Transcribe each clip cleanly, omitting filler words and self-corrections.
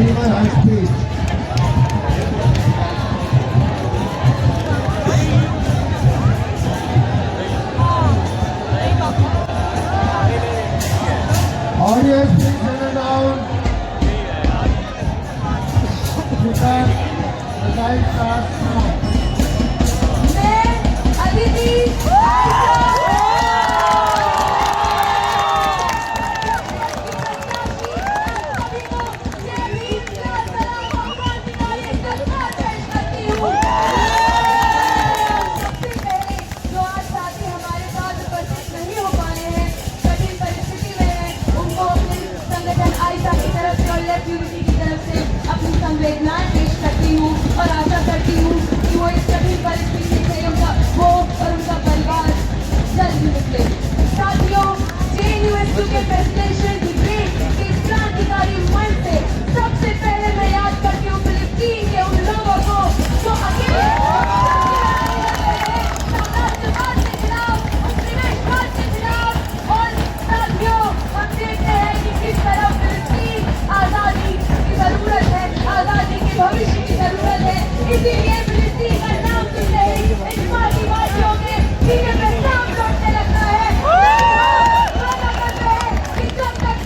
deliver her speech. Audience, please settle down. Because the time starts now. मैं अदिति अपनी संवेदनाएं पेश करती हूँ और आशा करती हूँ कि वो इस कठिन परिस्थिति से वो और उनका परिवार जल्द ही निकले। साथियों, JNUSU के प्रेसिडेंशियल डिबेट के इस क्रांतिकारी मंच से सबसे पहले मैं याद करती हूँ फिलिपीन के उन लोगों को जो अकेले साम्राज्यवाद के खिलाफ, उपनिवेशवाद के खिलाफ। और साथियों, हम देखते हैं कि किस तरह फिलिपीन आजादी की जरूरत है, आजादी के भविष्य की जरूरत है। इसीलिए फिलिपीन का नाम सुनते ही इन मार्क्सवादियों के सीने पे सांप लौटने लगता है। वादा करते हैं कि जब तक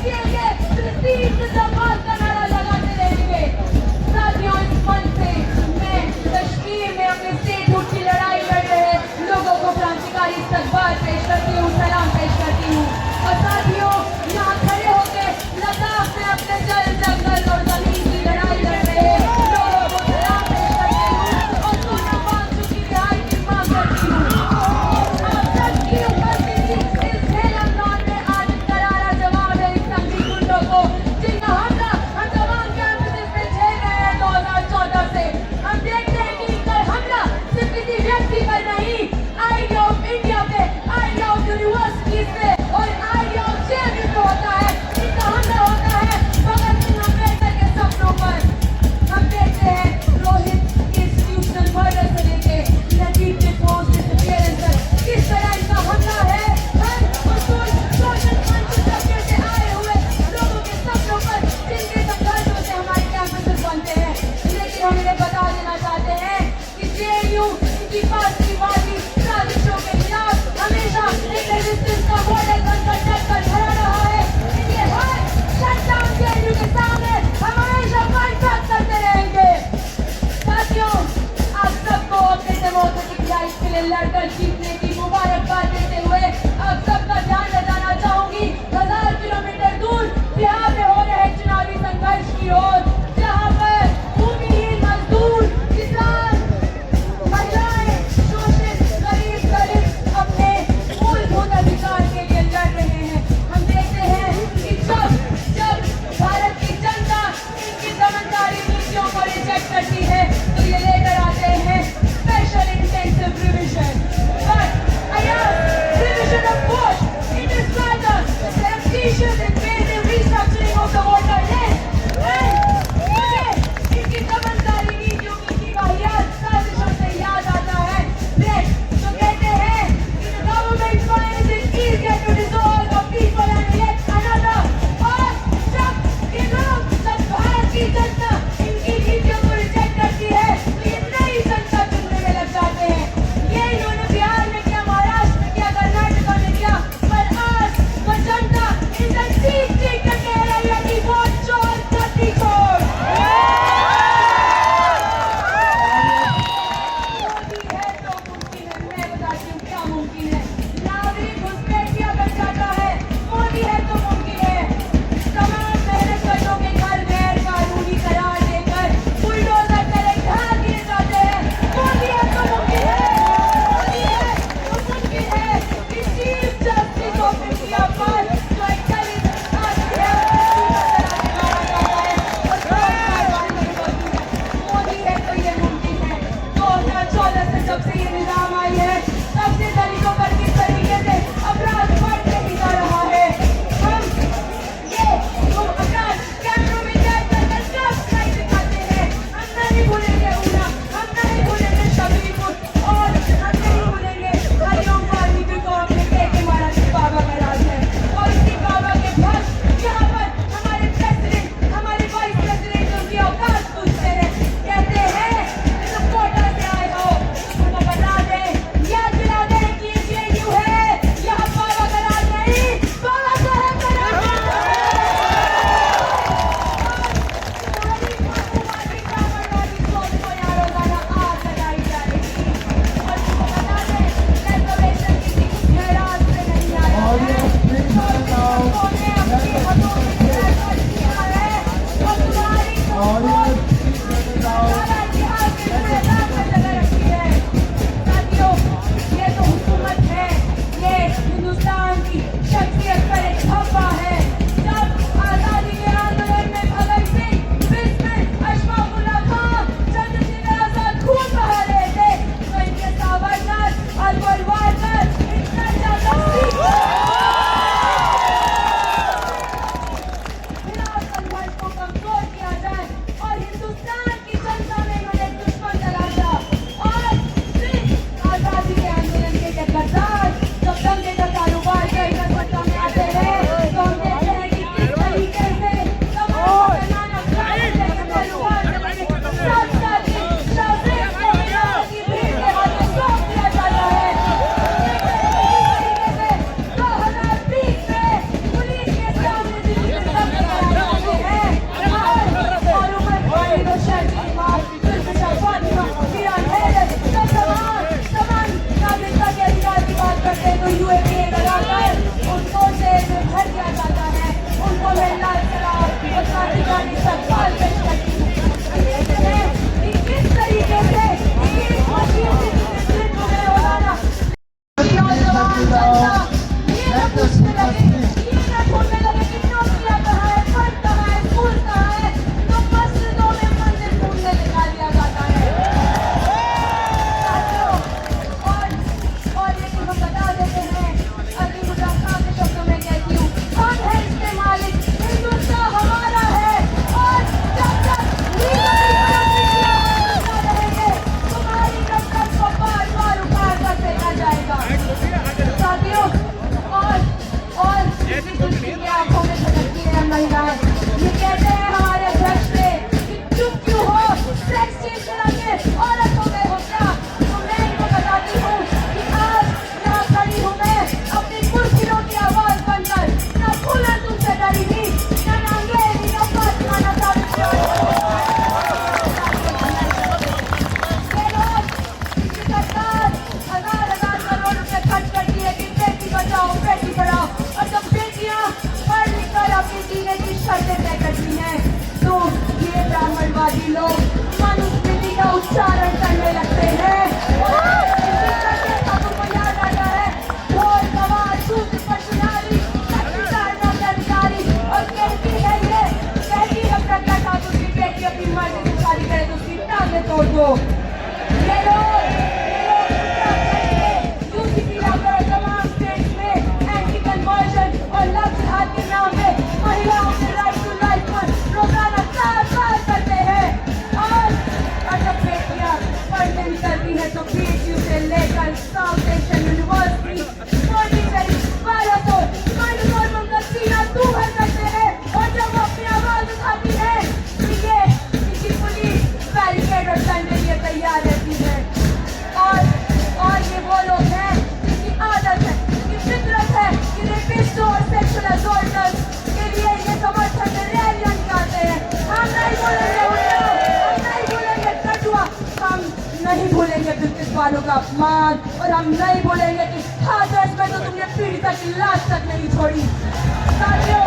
धड़ को कमजोर किया जाए और हिंदुस्तान की जनता में इन्होंने दुश्मन तलाशा। और सिर्फ आजादी के आंदोलन के ये गद्दार जब दंगे का कारोबार कर सत्ता में आते हैं तो हम देखते हैं कि किस तरीके से लोग मनुस्मृति का उच्चारण करने लगते हैं। आपको याद आता है ढोल गवार सूत्र पशुनारी अधिकारी और कहती है प्रज्ञा ठाकुर की बेटी अपनी मर्जी से शादी करे तो उसकी टांगे तोड़ दो। ये लोग यूसीपी लाकर तमाम स्टेट्स में एंटी कन्वर्जन और लव जिहाद के नाम पे महिलाओं के राइट टू लाइफ पर रोजाना साल करते हैं। और जब बेटियां पढ़ने निकलती है तो PHU से लेकर South Asian University Pondicherry Balasore माइंडोर बनकर सीना तू भर करते हैं। और जब वो अपनी आवाज उठाती है ये इनकी पुलिस बैरिकेड और डंडे लिए तैयार रहती है। और ये वो लोग हैं जिनकी आदत है, जिनकी फितरत है कि रेपिस्ट और सेक्सुअल असॉल्टर्स के लिए ये समर्थन में रैलियां निकालते हैं। हम नहीं बोलेंगे उल्टा, हम नहीं बोलेंगे कटुआ, हम नहीं भूलेंगे ब्रिटिश वालों का अपमान और हम नहीं भूलेंगे कि हाथरस में तो तुमने पीड़िता की लाश तक नहीं छोड़ी। साथियों,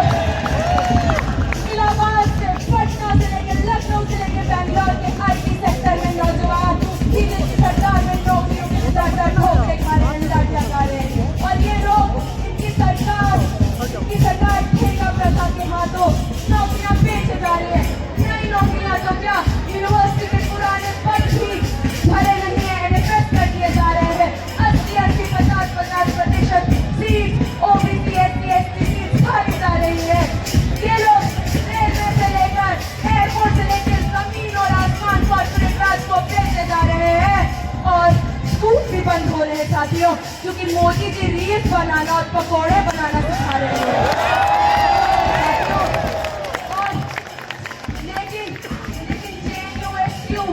इलाहाबाद से पटना से लेकर लखनऊ से लेकर बैंगलोर के IT सेक्टर में नौजवान बीजेपी सरकार में नौकरियों के ज्यादा ठोकरे खा रहे हैं, लाठियां खा रहे हैं। और ये लोग इनकी सरकार ठेका प्रथा के हाथों नौकरियां बेचे जा रही है। नई नौकरियां तो क्या, यूनिवर्सिटी के पुराने पद भी भरे नहीं है, NFS कर दिए जा रहे हैं। 80-50% seat OBC SC ST seat खाली जा रही है। ये लोग रेलवे से लेकर एयरपोर्ट से लेकर जमीन और आसमान कॉर्पोरेट राज को बेचे जा रहे हैं। और स्कूल भी बंद हो रहे हैं साथियों, क्योंकि मोदी जी रील्स बनाना और पकौड़े बनाना सिखा रहे हैं। लेकिन JNU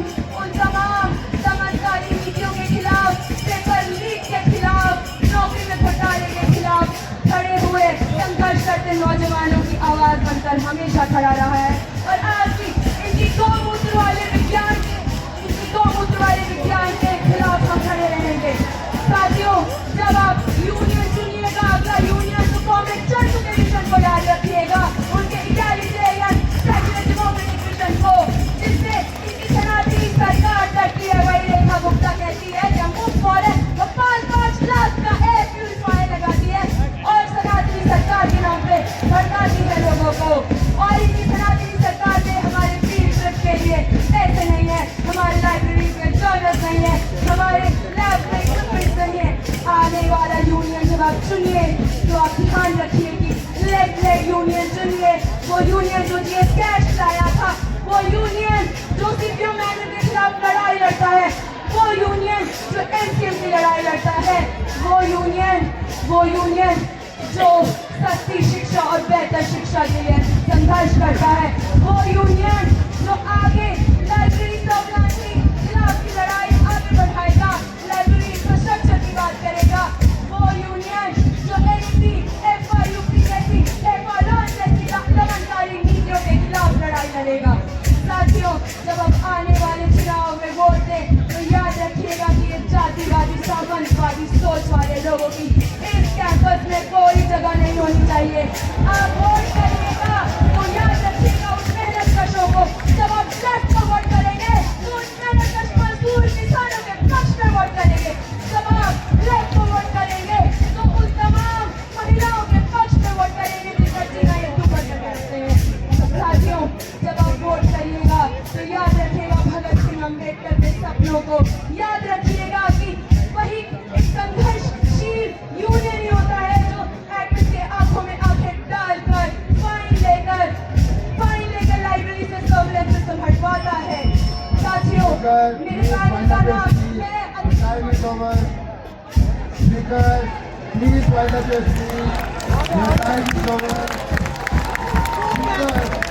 उन तमाम दमनकारी नीतियों के खिलाफ, पेपर लीक के खिलाफ, नौकरी में घोटाले के खिलाफ खड़े हुए संघर्ष करते नौजवानों की आवाज बनकर हमेशा खड़ा रहा है। और आज भी इनकी गौमूत्र वाले विज्ञान के खिलाफ हम खड़े रहेंगे। साथियों, जब आप यूनियन चुनिएगा, अगला यूनियन तो कॉमेड चल चुके मिशन को याद रखिएगा, उनके इटैलिटेरियन सेक्युलर डेमोक्रेटिक मिशन को, जिससे इनकी सनातनी सरकार डरती है। वही रेखा गुप्ता कहती है कि हम मुफ्त फॉरेन तो 5-5 लाख का एयर प्यूरिफायर लगाती है और सनातनी सरकार के नाम पे भड़काती है लोगों को। और इनकी सनातनी वो यूनियन जो जीएस कैश लाया था, वो यूनियन जो सीपीयू मैनर के खिलाफ लड़ाई लड़ता है, वो यूनियन जो एमसीएम की लड़ाई लड़ता है, वो यूनियन जो सस्ती शिक्षा और बेहतर शिक्षा के लिए संघर्ष करता है, वो यूनियन जो आगे लाइब्रेरी संविधान के खिलाफ की लड़ाई आगे बढ़ाएगा, लाइब्रेरी इंफ्रास्ट्रक्चर की बात करेगा, वो यूनियन जो एनईपी, एफआईयूपी जैसी एफआरआर जैसी दमनकारी नीतियों के खिलाफ लड़ाई लड़ेगा। साथियों, जब हम आने वाले चुनाव में वोट दें तो याद रखिएगा कि ये जातिवादी सामंतवादी सोच वाले लोगों की इस कैंपस में कोई जगह नहीं होनी चाहिए। आप वोट करिएगा तो याद रखिएगा उस मेहनत कशों को, जब आप लेफ्ट को वोट करेंगे तो उस मेहनत कश मजदूर किसानों के पक्ष में वोट करेंगे, जब आप लेफ्ट को वोट करेंगे तो उस तमाम महिलाओं के पक्ष में वोट करेंगे जिनका जीना ये दुपट्टे कहते हैं। साथियों, जब आप वोट करिएगा तो याद रखिएगा भगत सिंह अम्बेडकर के सपनों को, याद रखिएगा कि वही एक संघर्षशील यूनियन ही होता है जो एक्टिविस्ट के आंखों में आंखें डालकर फाइन लेकर लाइब्रेरी से सर्विलेंस सिस्टम हटवाता है। साथियों, मेरे पास का नाम है Time is over. Speaker, please wind up your speech. Your time is over. Speaker.